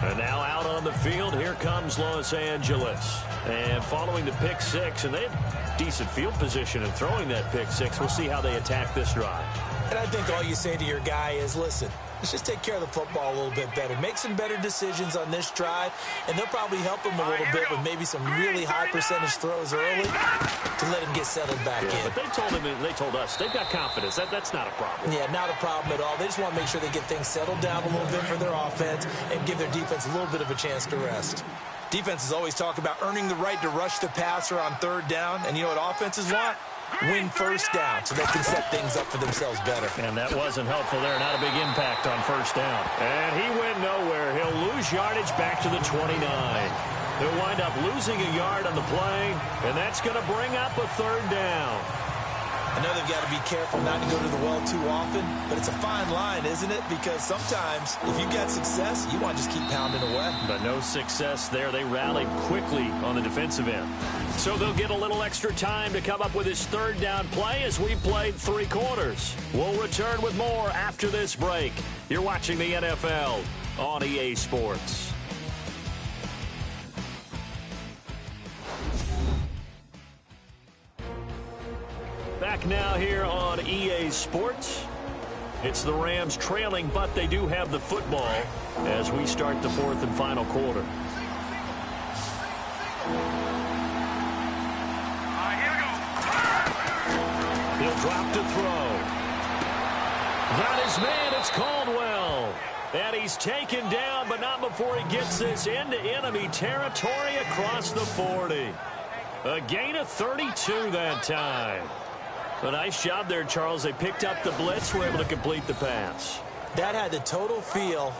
And now out on the field, here comes Los Angeles. And following the pick six, and they have decent field position in throwing that pick six. We'll see how they attack this drive. And I think all you say to your guy is, listen, let's just take care of the football a little bit better. Make some better decisions on this drive, and they'll probably help him a little bit with maybe some really high percentage throws early to let him get settled back in. But they told us they've got confidence. That's not a problem. Yeah, not a problem at all. They just want to make sure they get things settled down a little bit for their offense and give their defense a little bit of a chance to rest. Defenses always talk about earning the right to rush the passer on third down, and you know what offenses want? Win first down so they can set things up for themselves better. And that wasn't helpful there. Not a big impact on first down. And he went nowhere. He'll lose yardage back to the 29. He'll wind up losing a yard on the play, and that's going to bring up a third down. I know they've got to be careful not to go to the well too often, but it's a fine line, isn't it? Because sometimes if you got success, you want to just keep pounding away. But no success there. They rallied quickly on the defensive end. So they'll get a little extra time to come up with his third down play as we played 3 quarters. We'll return with more after this break. You're watching the NFL on EA Sports. Back now here on EA Sports. It's the Rams trailing, but they do have the football as we start the fourth and final quarter. He'll drop to throw. Got his man, it's Caldwell. And he's taken down, but not before he gets this into enemy territory across the 40. A gain of 32 that time. A nice job there, Charles. They picked up the blitz, were able to complete the pass. That had the total feel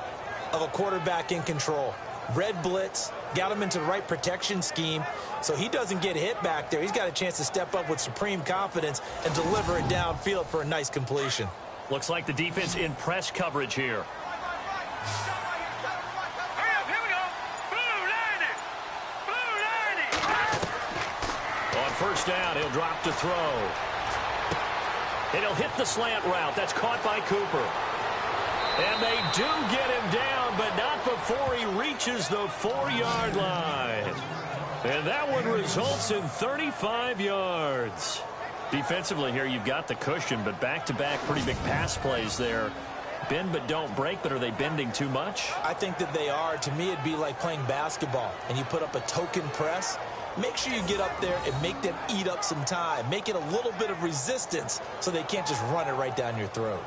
of a quarterback in control. Red blitz, got him into the right protection scheme, so he doesn't get hit back there. He's got a chance to step up with supreme confidence and deliver it downfield for a nice completion. Looks like the defense in press coverage here. On first down, he'll drop to throw. And he'll hit the slant route. That's caught by Cooper. And they do get him down, but not before he reaches the 4-yard line. And that one results in 35 yards. Defensively here, you've got the cushion, but back-to-back pretty big pass plays there. Bend but don't break, but are they bending too much? I think that they are. To me, it'd be like playing basketball, and you put up a token press. Make sure you get up there and make them eat up some time. Make it a little bit of resistance so they can't just run it right down your throat.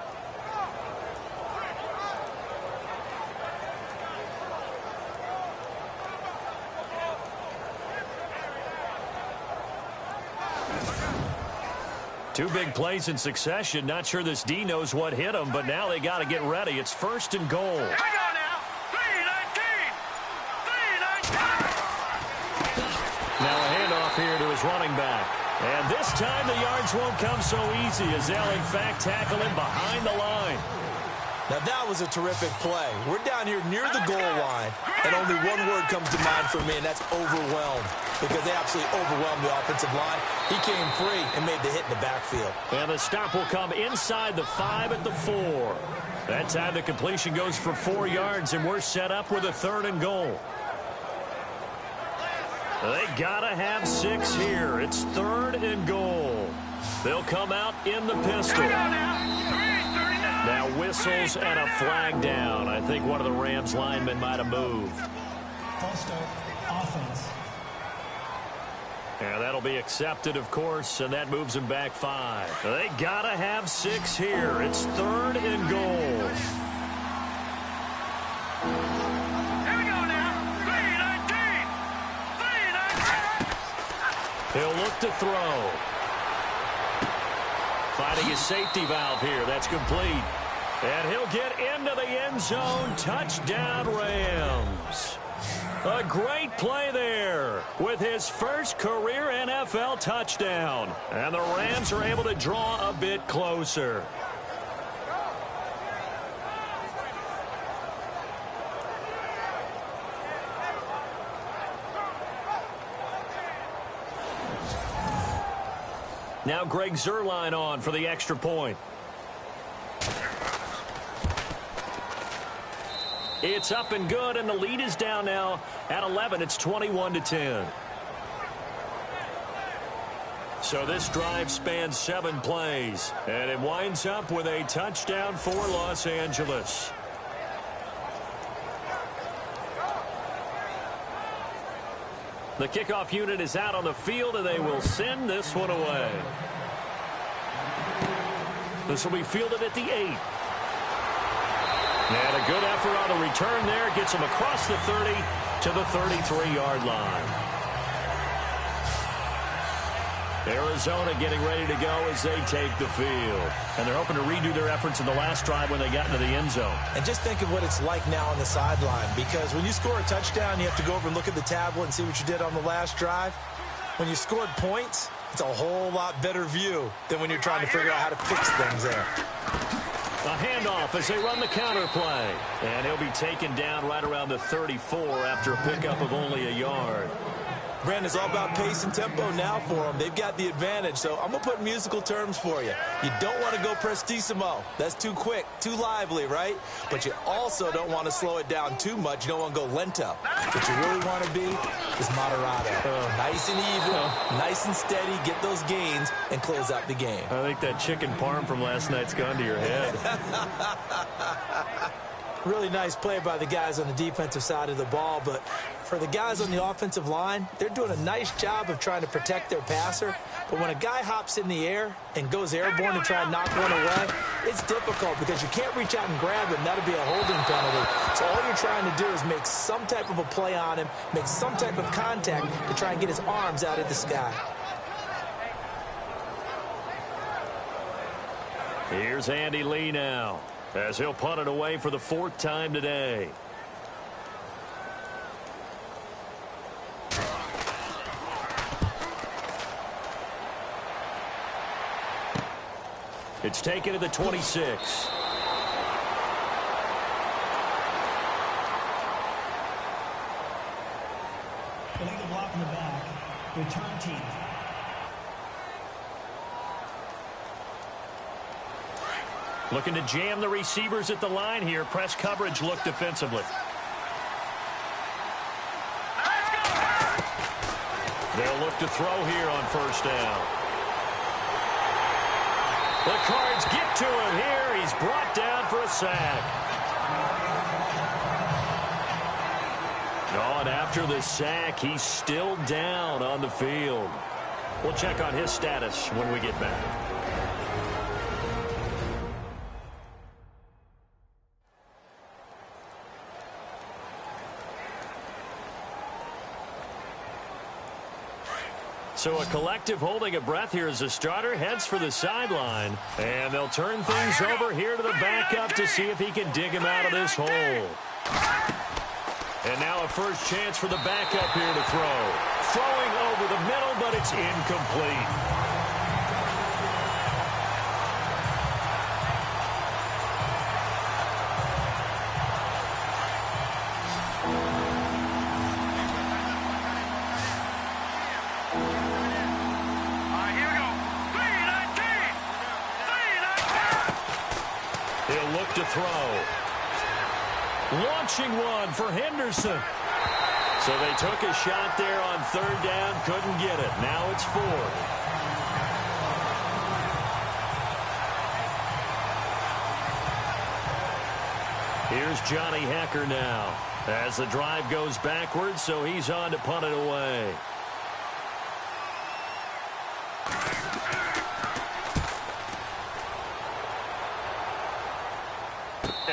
Two big plays in succession. Not sure this D knows what hit him, but now they got to get ready. It's first and goal. Hang on now. 3-19. 3-19. Now a handoff here to his running back. And this time the yards won't come so easy as they'll in fact tackle him behind the line. Now, that was a terrific play. We're down here near the goal line, and only one word comes to mind for me, and that's overwhelmed, because they absolutely overwhelmed the offensive line. He came free and made the hit in the backfield. And the stop will come inside the 5 at the 4. That time the completion goes for 4 yards, and we're set up with a 3rd and goal. They gotta have 6 here. It's 3rd and goal. They'll come out in the pistol. Now whistles and a flag down. I think one of the Rams linemen might have moved. False start, offense. And that'll be accepted, of course, and that moves them back 5. They gotta have 6 here. It's 3rd and goal. Here we go now. 3-19. 3-19. He'll look to throw. Finding his safety valve here. That's complete. And he'll get into the end zone. Touchdown, Rams. A great play there with his first career NFL touchdown. And the Rams are able to draw a bit closer. Now Greg Zuerlein on for the extra point. It's up and good, and the lead is down now at 11. It's 21-10. So this drive spans 7 plays, and it winds up with a touchdown for Los Angeles. The kickoff unit is out on the field, and they will send this one away. This will be fielded at the 8. And a good effort on the return there. Gets him across the 30 to the 33-yard line. Arizona getting ready to go as they take the field. And they're hoping to redo their efforts in the last drive when they got into the end zone. And just think of what it's like now on the sideline, because when you score a touchdown, you have to go over and look at the tablet and see what you did on the last drive. When you scored points, it's a whole lot better view than when you're trying to figure out how to fix things there. A handoff as they run the counter play. And he'll be taken down right around the 34 after a pickup of only a yard. Brandon, it's all about pace and tempo now for them. They've got the advantage, so I'm going to put musical terms for you. You don't want to go prestissimo. That's too quick, too lively, right? But you also don't want to slow it down too much. You don't want to go lento. What you really want to be is moderato. Nice and even, nice and steady, get those gains, and close out the game. I think that chicken parm from last night's gone to your head. Really nice play by the guys on the defensive side of the ball, but for the guys on the offensive line, they're doing a nice job of trying to protect their passer. But when a guy hops in the air and goes airborne to try and knock one away, it's difficult because you can't reach out and grab him. That'll be a holding penalty. So all you're trying to do is make some type of a play on him, make some type of contact to try and get his arms out of the sky. Here's Andy Lee now, as he'll punt it away for the 4th time today. It's taken to the 26. Illegal block in the back. Return team. Looking to jam the receivers at the line here. Press coverage look defensively. They'll look to throw here on 1st down. The Cards get to him here. He's brought down for a sack. Oh, and after the sack, he's still down on the field. We'll check on his status when we get back. So a collective holding a breath here as the starter heads for the sideline. And they'll turn things over here to the backup to see if he can dig him out of this hole. And now a first chance for the backup here to throw. Throwing over the middle, but it's incomplete. right, here we go. 319. 319. He'll look to throw. Launching one for Henderson. So they took a shot there on third down, couldn't get it. Now it's fourth. Here's Johnny Hecker now as the drive goes backwards, so he's on to punt it away.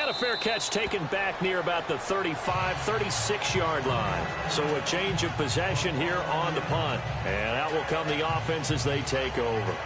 And a fair catch taken back near about the 35, 36-yard line. So a change of possession here on the punt. And out will come the offense as they take over.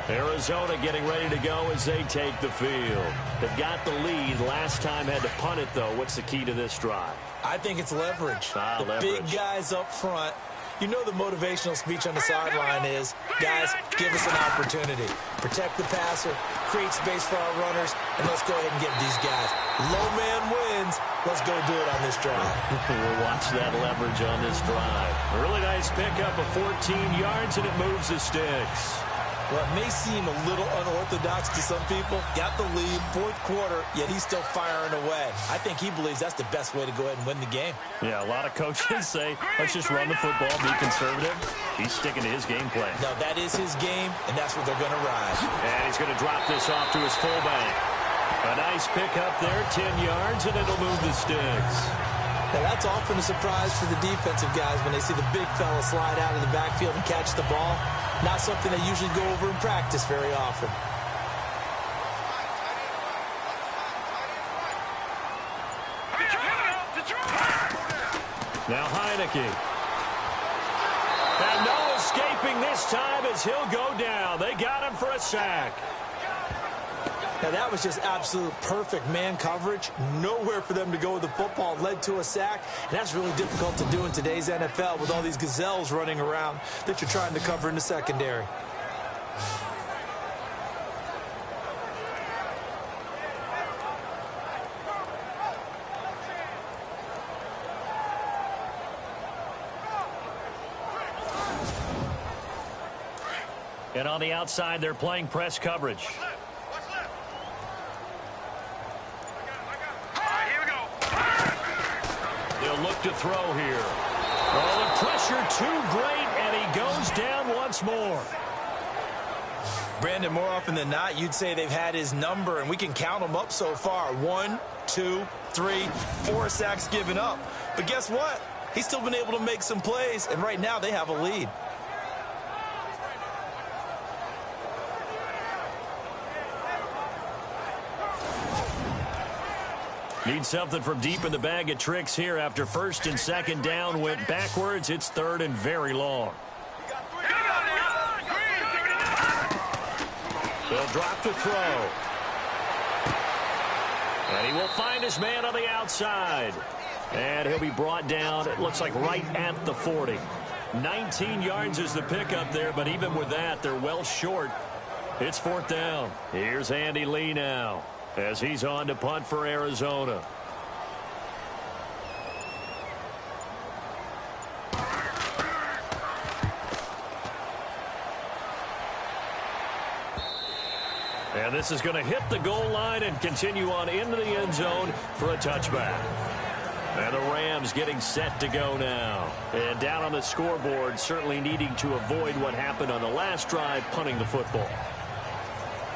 Arizona getting ready to go as they take the field. They've got the lead. Last time had to punt it, though. What's the key to this drive? I think it's leverage. Leverage. Big guys up front. You know the motivational speech on the sideline is, guys, give us an opportunity. Protect the passer, create space for our runners, and let's go ahead and get these guys. Low man wins. Let's go do it on this drive. We'll watch that leverage on this drive. A really nice pickup of 14 yards, and it moves the sticks. Well, it may seem a little unorthodox to some people. Got the lead, fourth quarter, yet he's still firing away. I think he believes that's the best way to go ahead and win the game. Yeah, a lot of coaches say, let's just run the football, be conservative. He's sticking to his game plan. No, that is his game, and that's what they're going to ride. And he's going to drop this off to his fullback. A nice pickup there, 10 yards, and it'll move the sticks. Now, that's often a surprise for the defensive guys when they see the big fella slide out of the backfield and catch the ball. Not something they usually go over in practice very often. Now Heineke. And no escaping this time as he'll go down. They got him for a sack. Now, that was just absolute perfect man coverage. Nowhere for them to go with the football. Led to a sack. And that's really difficult to do in today's NFL with all these gazelles running around that you're trying to cover in the secondary. And on the outside, they're playing press coverage. Look to throw here. Oh, the pressure too great, and he goes down once more. Brandon, more often than not, you'd say they've had his number, and we can count them up so far. 1, 2, 3, 4 sacks given up. But guess what? He's still been able to make some plays, and right now they have a lead. Need something from deep in the bag of tricks here after first and second down went backwards. It's third and very long. They'll drop to throw. And he will find his man on the outside. And he'll be brought down, it looks like right at the 40. 19 yards is the pickup there, but even with that, they're well short. It's fourth down. Here's Andy Lee now, as he's on to punt for Arizona. And this is going to hit the goal line and continue on into the end zone for a touchback. And the Rams getting set to go now. And down on the scoreboard, certainly needing to avoid what happened on the last drive, punting the football.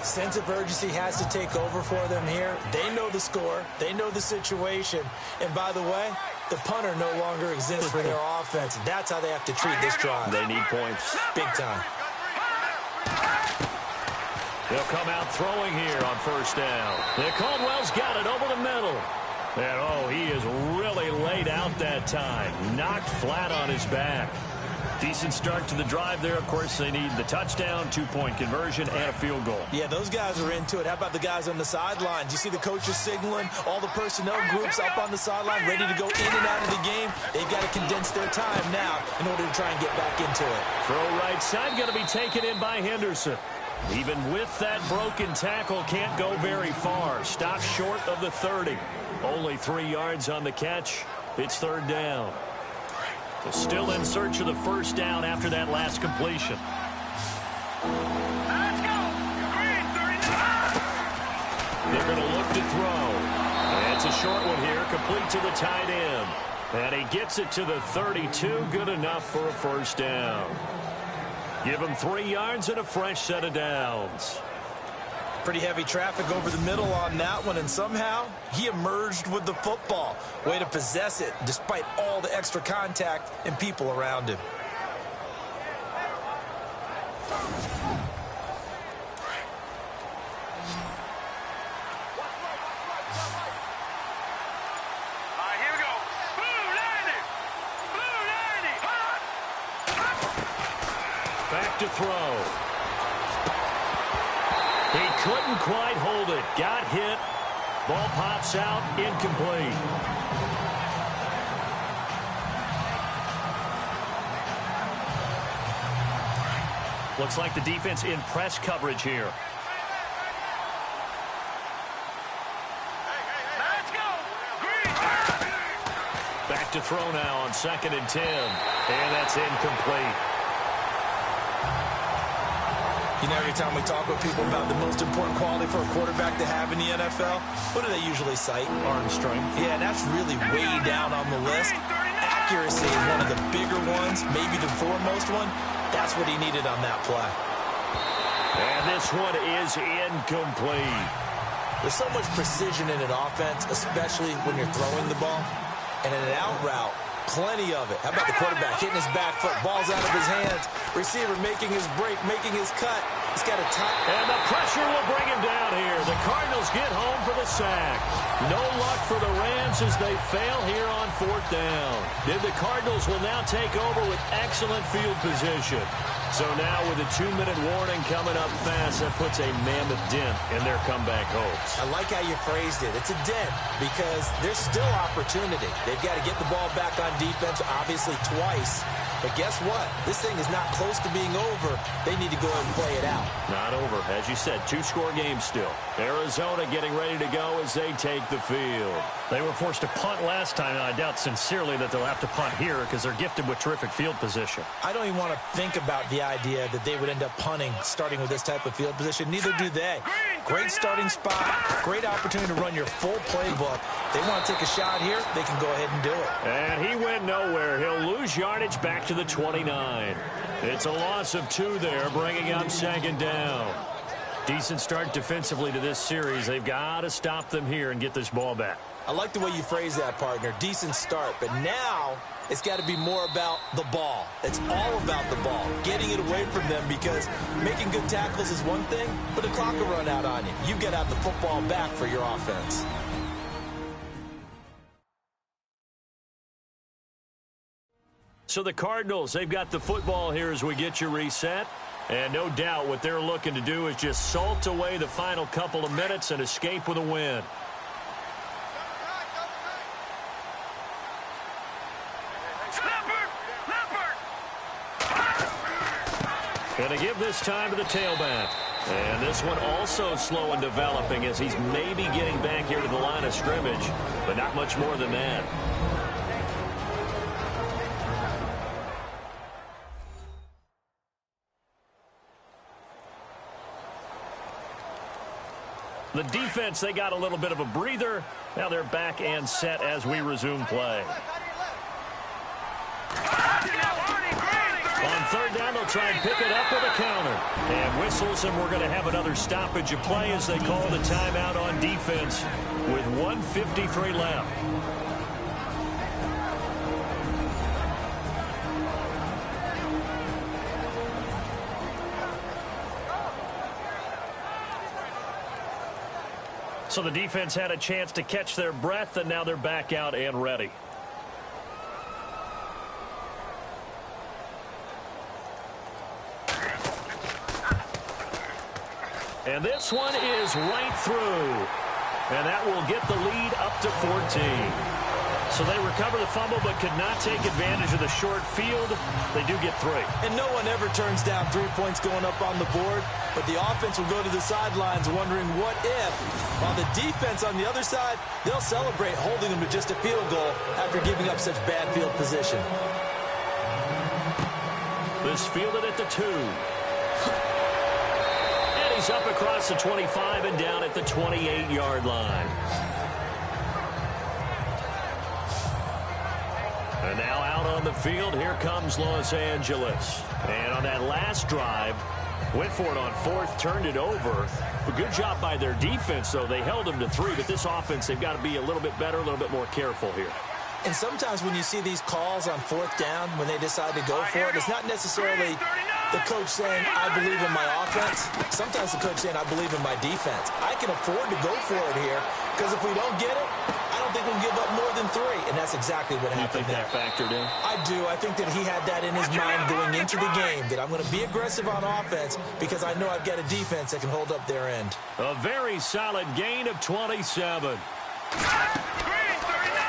Sense of urgency has to take over for them here. They know the score. They know the situation. And by the way, the punter no longer exists for their offense. That's how they have to treat this drive. They need points. Big time. They'll come out throwing here on first down. And Caldwell's got it over the middle. And, oh, he is really laid out that time. Knocked flat on his back. Decent start to the drive there. Of course, they need the touchdown, 2-point conversion, and a field goal. Yeah, those guys are into it. How about the guys on the sidelines? You see the coaches signaling, all the personnel groups up on the sideline ready to go in and out of the game. They've got to condense their time now in order to try and get back into it. Throw right side, going to be taken in by Henderson. Even with that broken tackle, can't go very far. Stopped short of the 30. Only 3 yards on the catch. It's third down. Still in search of the first down after that last completion. Let's go. Green 39. They're going to look to throw. And it's a short one here, complete to the tight end. And he gets it to the 32, good enough for a first down. Give him 3 yards and a fresh set of downs. Pretty heavy traffic over the middle on that one, and somehow he emerged with the football. Way to possess it despite all the extra contact and people around him. Here we go. Blue 90. Blue 90. Back to throw. He couldn't quite hold it. Got hit. Ball pops out. Incomplete. Looks like the defense in press coverage here. Let's go. Green. Back to throw now on 2nd and 10. And that's incomplete. You know, every time we talk with people about the most important quality for a quarterback to have in the NFL, what do they usually cite? Arm strength. Yeah, and that's really way down on the list. Accuracy is one of the bigger ones, maybe the foremost one. That's what he needed on that play. And this one is incomplete. There's so much precision in an offense, especially when you're throwing the ball. And in an out route, plenty of it. How about the quarterback hitting his back foot, ball's out of his hands, receiver making his break, making his cut. He's got a time. And the pressure will bring him down here. The Cardinals get home for the sack. No luck for the Rams as they fail here on 4th down. The Cardinals will now take over with excellent field position. So now with a 2-minute warning coming up fast, that puts a mammoth dent in their comeback hopes. I like how you phrased it. It's a dent because there's still opportunity. They've got to get the ball back on defense, obviously twice. But guess what? This thing is not close to being over. They need to go ahead and play it out. Not over. As you said, 2-score game still. Arizona getting ready to go as they take the field. They were forced to punt last time, and I doubt sincerely that they'll have to punt here because they're gifted with terrific field position. I don't even want to think about the idea that they would end up punting starting with this type of field position. Neither do they. Great starting spot. Great opportunity to run your full playbook. They want to take a shot here. They can go ahead and do it. And he went nowhere. He'll lose yardage back to the 29. It's a loss of 2 there, bringing up 2nd down. Decent start defensively to this series. They've got to stop them here and get this ball back. I like the way you phrase that, partner. Decent start. But now it's got to be more about the ball. It's all about the ball. Getting it away from them because making good tackles is one thing, but the clock will run out on you. You've got to have the football back for your offense. So the Cardinals, they've got the football here as we get you reset. And no doubt what they're looking to do is just salt away the final couple of minutes and escape with a win. Going to give this time to the tailback. And this one also slow in developing as he's maybe getting back here to the line of scrimmage, but not much more than that. The defense, they got a little bit of a breather. Now they're back and set as we resume play. On 3rd down, they'll try and pick it up with a counter. And whistles, and we're going to have another stoppage of play as they call the timeout on defense with 1:53 left. So the defense had a chance to catch their breath, and now they're back out and ready. And this one is right through. And that will get the lead up to 14. So they recover the fumble but could not take advantage of the short field. They do get 3. And no one ever turns down 3 points going up on the board. But the offense will go to the sidelines wondering what if. While the defense on the other side, they'll celebrate holding them to just a field goal after giving up such bad field position. This fielded at the 2. And he's up across the 25 and down at the 28-yard line. And now out on the field, here comes Los Angeles. And on that last drive, went for it on 4th, turned it over. A good job by their defense, though. They held them to 3, but this offense, they've got to be a little bit better, a little bit more careful here. And sometimes when you see these calls on 4th down, when they decide to go for it, it's not necessarily the coach saying, I believe in my offense. Sometimes the coach saying, I believe in my defense. I can afford to go for it here, because if we don't get it, I don't think we'll give up more than 3. And that's exactly what happened there. You think that factored in? I do. I think that he had that in his mind going into the game, that I'm going to be aggressive on offense because I know I've got a defense that can hold up their end. A very solid gain of 27.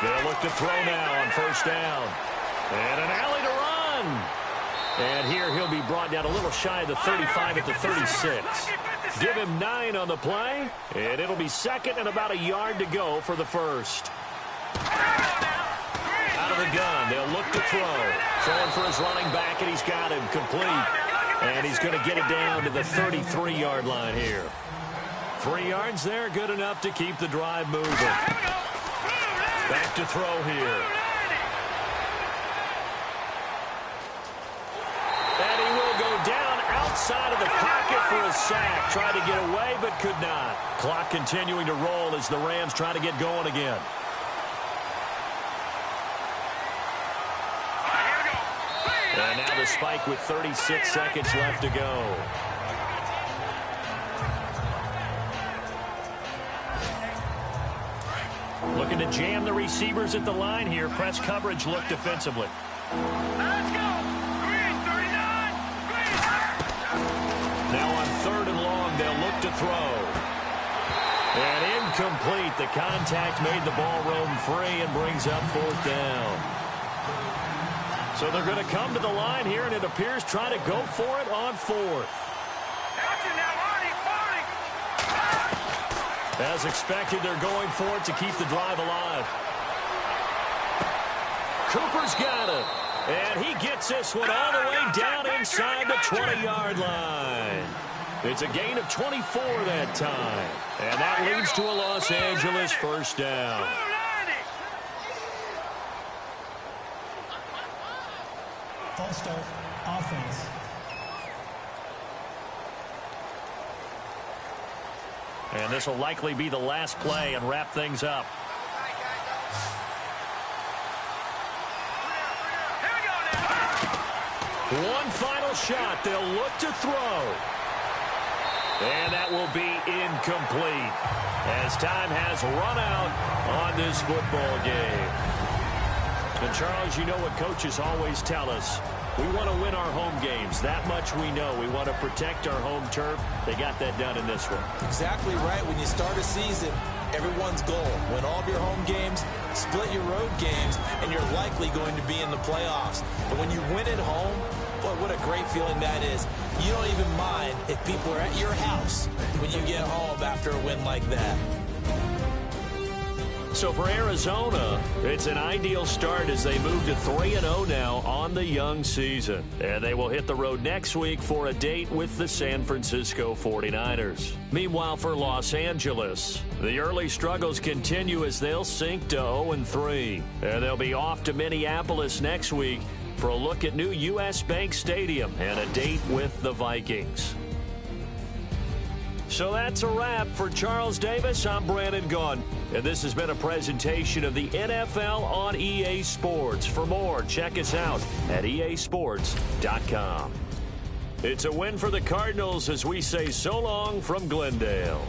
They'll look to throw now on 1st down. And an alley to run. And here he'll be brought down a little shy of the 35 at the 36. Give him 9 on the play, and it'll be 2nd and about a yard to go for the 1st. Out of the gun, they'll look to throw. Throwing for his running back, and he's got him complete. And he's going to get it down to the 33-yard line here. 3 yards there, good enough to keep the drive moving. Back to throw here. And he will go down outside of the pocket for a sack. Tried to get away, but could not. Clock continuing to roll as the Rams try to get going again. And now the spike with 36 seconds left to go. Looking to jam the receivers at the line here. Press coverage look defensively. Let's go. Green, 39. Green. Now on 3rd and long, they'll look to throw. And incomplete. The contact made the ball roam free and brings up 4th down. So they're going to come to the line here, and it appears trying to go for it on 4th. As expected, they're going for it to keep the drive alive. Cooper's got it. And he gets this one all the way down inside the 20-yard line. It's a gain of 24 that time. And that leads to a Los Angeles 1st down. False start, offense. And this will likely be the last play and wrap things up. One final shot. They'll look to throw. And that will be incomplete as time has run out on this football game. And Charles, you know what coaches always tell us. We want to win our home games. That much we know. We want to protect our home turf. They got that done in this one. Exactly right. When you start a season, everyone's goal, win all of your home games, split your road games, and you're likely going to be in the playoffs. But when you win at home, boy, what a great feeling that is. You don't even mind if people are at your house when you get home after a win like that. So for Arizona, it's an ideal start as they move to 3-0 now on the young season. And they will hit the road next week for a date with the San Francisco 49ers. Meanwhile, for Los Angeles, the early struggles continue as they'll sink to 0-3. And they'll be off to Minneapolis next week for a look at new U.S. Bank Stadium and a date with the Vikings. So that's a wrap. For Charles Davis, I'm Brandon Gaudin. And this has been a presentation of the NFL on EA Sports. For more, check us out at easports.com. It's a win for the Cardinals as we say so long from Glendale.